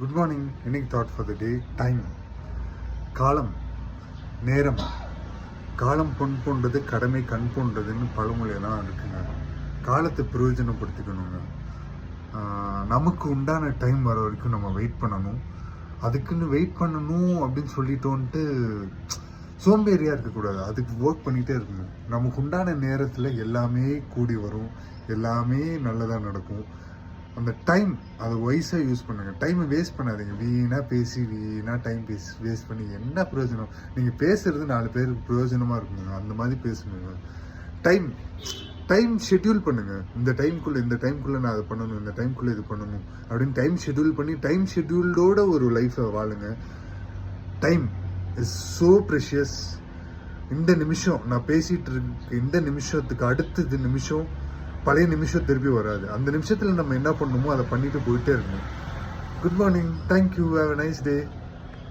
Good morning. இன்னைக்கு thought for the day time. காலம், நேரம். காலம் பொன் போன்றது, கடமை கண் போன்றதுன்னு பழமொழியெல்லாம் இருக்குங்க. காலத்தை பிரயோஜனப்படுத்திக்கணுங்க. நமக்கு உண்டான டைம் வர வரைக்கும் நம்ம வெயிட் பண்ணணும். அதுக்குன்னு வெயிட் பண்ணணும் அப்படின்னு சொல்லிட்டோன்ட்டு சோம்பேறியாக இருக்கக்கூடாது. அதுக்கு ஒர்க் பண்ணிகிட்டே இருக்கணும். நமக்கு உண்டான நேரத்தில் எல்லாமே கூடி வரும், எல்லாமே நல்லதாக நடக்கும். அந்த டைம் அதை வைஸாக யூஸ் பண்ணுங்கள். டைமை வேஸ்ட் பண்ணாதீங்க. வீணாக பேசி வீணாக டைம் வேஸ்ட் பண்ணி என்ன பிரயோஜனம்? நீங்கள் பேசுகிறது 4 பேருக்கு பிரயோஜனமாக இருக்குங்க. அந்த மாதிரி பேசுங்க. டைம் ஷெட்யூல் பண்ணுங்கள். இந்த டைம்குள்ளே நான் அதை பண்ணணும், இந்த டைம்குள்ளே இது பண்ணணும் அப்படின்னு டைம் ஷெட்யூல் பண்ணி டைம் ஷெட்யூல்டோட ஒரு லைஃப்பை வாழுங்க. Time is so precious. இந்த நிமிஷம் நான் பேசிகிட்டு இருக்க இந்த நிமிஷத்துக்கு அடுத்தது நிமிஷம் பழைய நிமிஷம் திருப்பி வராது. அந்த நிமிஷத்தில் நம்ம என்ன பண்ணணுமோ அதை பண்ணிட்டு போயிட்டே இருக்கணும். Good morning. Thank you. Have a nice day.